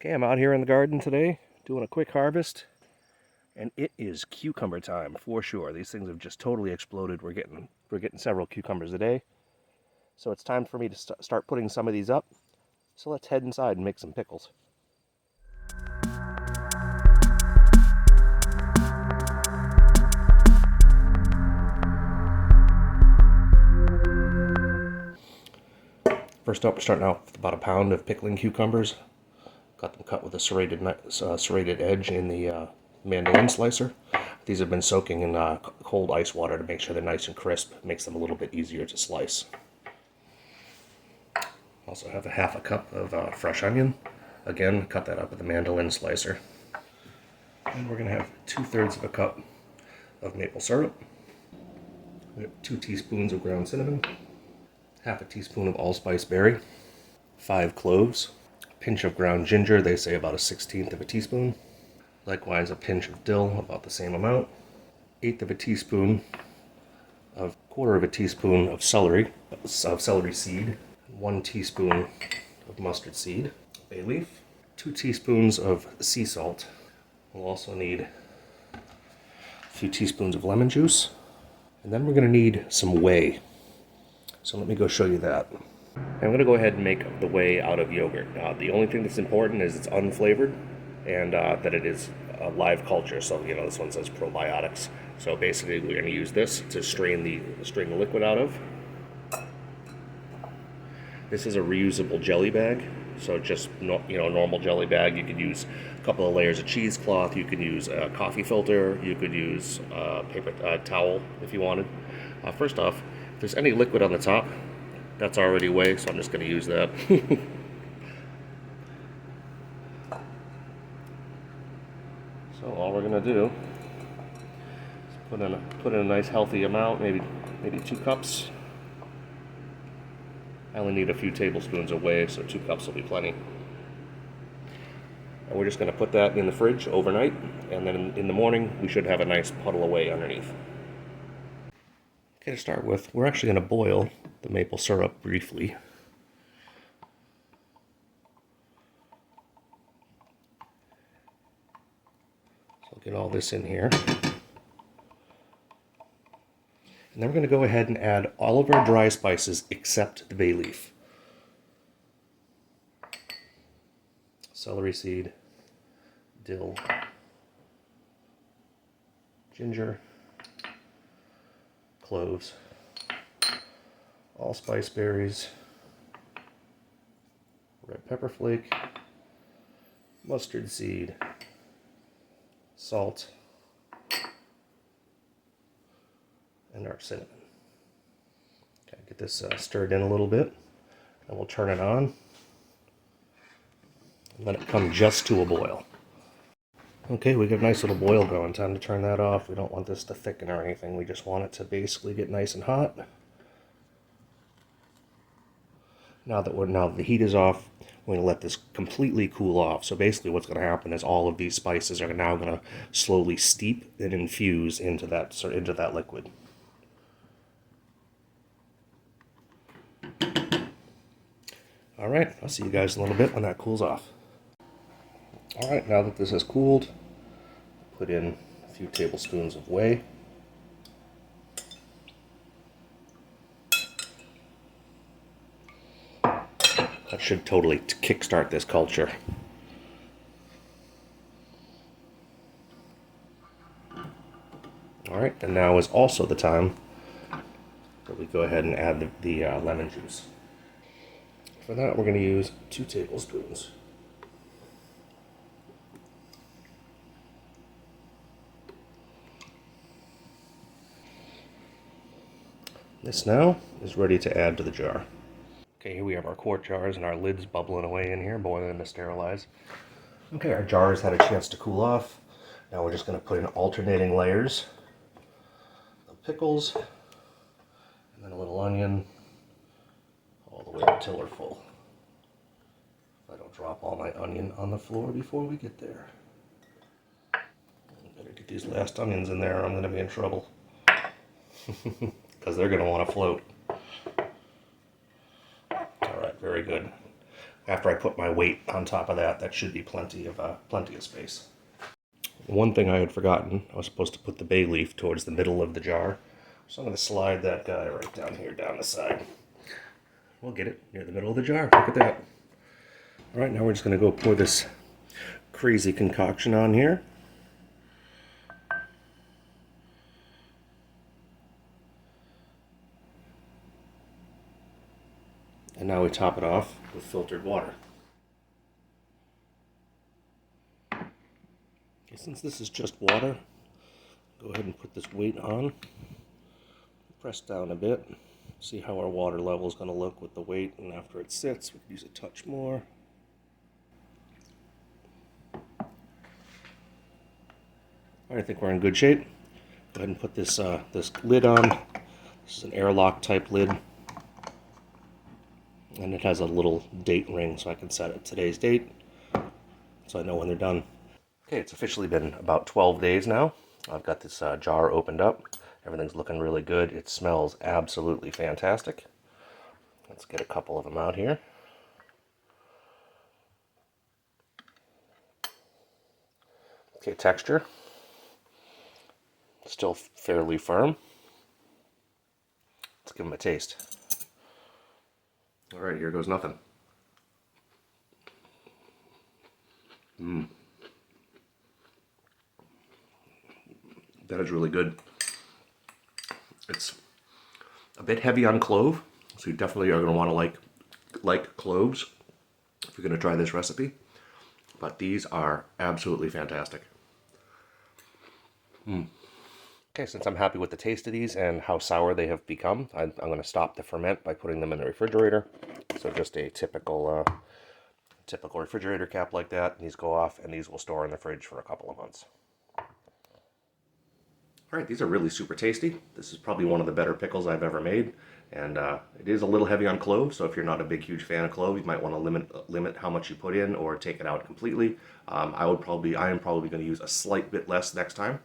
Okay, I'm out here in the garden today doing a quick harvest, and it is cucumber time for sure. These things have just totally exploded. We're getting several cucumbers a day. So it's time for me to start putting some of these up. So let's head inside and make some pickles. First up, we're starting out with about a pound of pickling cucumbers. Got them cut with a serrated edge in the mandolin slicer. These have been soaking in cold ice water to make sure they're nice and crisp. It makes them a little bit easier to slice. Also have a half a cup of fresh onion. Again, cut that up with a mandolin slicer. And we're going to have 2/3 of a cup of maple syrup. We have 2 teaspoons of ground cinnamon, half a teaspoon of allspice berry, 5 cloves, a pinch of ground ginger, they say about a 1/16 of a teaspoon. Likewise, a pinch of dill, about the same amount. 1/8 of a teaspoon of 1/4 of a teaspoon of celery seed, 1 teaspoon of mustard seed, bay leaf, 2 teaspoons of sea salt. We'll also need a few teaspoons of lemon juice, and then we're going to need some whey. So let me go show you that. I'm going to go ahead and make the whey out of yogurt. The only thing that's important is it's unflavored and that it is a live culture. So this one says probiotics. So basically, we're going to use this to strain the liquid out of. This is a reusable jelly bag, so just normal jelly bag. You could use a couple of layers of cheesecloth. You could use a coffee filter. You could use a paper towel if you wanted. First off, if there's any liquid on the top, that's already whey, so I'm just going to use that. So all we're going to do is put in a nice healthy amount, maybe 2 cups. I only need a few tablespoons of whey, so 2 cups will be plenty. And we're just going to put that in the fridge overnight, and then in the morning we should have a nice puddle of whey underneath. Okay, to start with, we're actually going to boil the maple syrup briefly. So I'll get all this in here. And then we're going to go ahead and add all of our dry spices except the bay leaf. Celery seed, dill, ginger, cloves, allspice berries, red pepper flake, mustard seed, salt, and our cinnamon. Okay, get this stirred in a little bit, and we'll turn it on and let it come just to a boil. Okay, we got a nice little boil going. Time to turn that off. We don't want this to thicken or anything. We just want it to basically get nice and hot. Now that the heat is off, we're going to let this completely cool off. So basically what's going to happen is all of these spices are now going to slowly steep and infuse into that liquid. All right, I'll see you guys in a little bit when that cools off. All right, now that this has cooled, put in a few tablespoons of whey. That should totally kickstart this culture. All right, and now is also the time that we go ahead and add the lemon juice. For that, we're going to use 2 tablespoons. This now is ready to add to the jar. Okay, here we have our quart jars and our lids bubbling away in here, boiling to sterilize. Okay, our jars had a chance to cool off. Now we're just going to put in alternating layers of pickles, and then a little onion, all the way until we're full. If I don't drop all my onion on the floor before we get there. I better get these last onions in there or I'm going to be in trouble. Because they're going to want to float. Alright, very good. after I put my weight on top of that, that should be plenty of space. One thing I had forgotten, I was supposed to put the bay leaf towards the middle of the jar. So I'm going to slide that guy right down here, down the side. We'll get it near the middle of the jar. Look at that. All right, now we're just going to go pour this crazy concoction on here. And now we top it off with filtered water. Okay, since this is just water, go ahead and put this weight on. Press down a bit. See how our water level is going to look with the weight, and after it sits, we can use a touch more. All right, I think we're in good shape. Go ahead and put this this lid on. This is an airlock type lid. And it has a little date ring, so I can set it today's date, so I know when they're done. Okay, it's officially been about 12 days now. I've got this jar opened up. Everything's looking really good. It smells absolutely fantastic. Let's get a couple of them out here. Okay, texture. Still fairly firm. Let's give them a taste. All right, here goes nothing. That is really good. It's a bit heavy on clove, so you definitely are going to want to like cloves if you're going to try this recipe. But these are absolutely fantastic. Okay, since I'm happy with the taste of these and how sour they have become, I'm going to stop the ferment by putting them in the refrigerator. So just a typical refrigerator cap like that. These go off, and these will store in the fridge for a couple of months. All right, these are really super tasty. This is probably one of the better pickles I've ever made, and it is a little heavy on cloves. So if you're not a huge fan of cloves, you might want to limit how much you put in or take it out completely. I am probably going to use a slight bit less next time.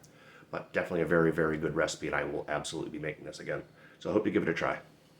But definitely a very, very good recipe, and I will absolutely be making this again. So I hope you give it a try.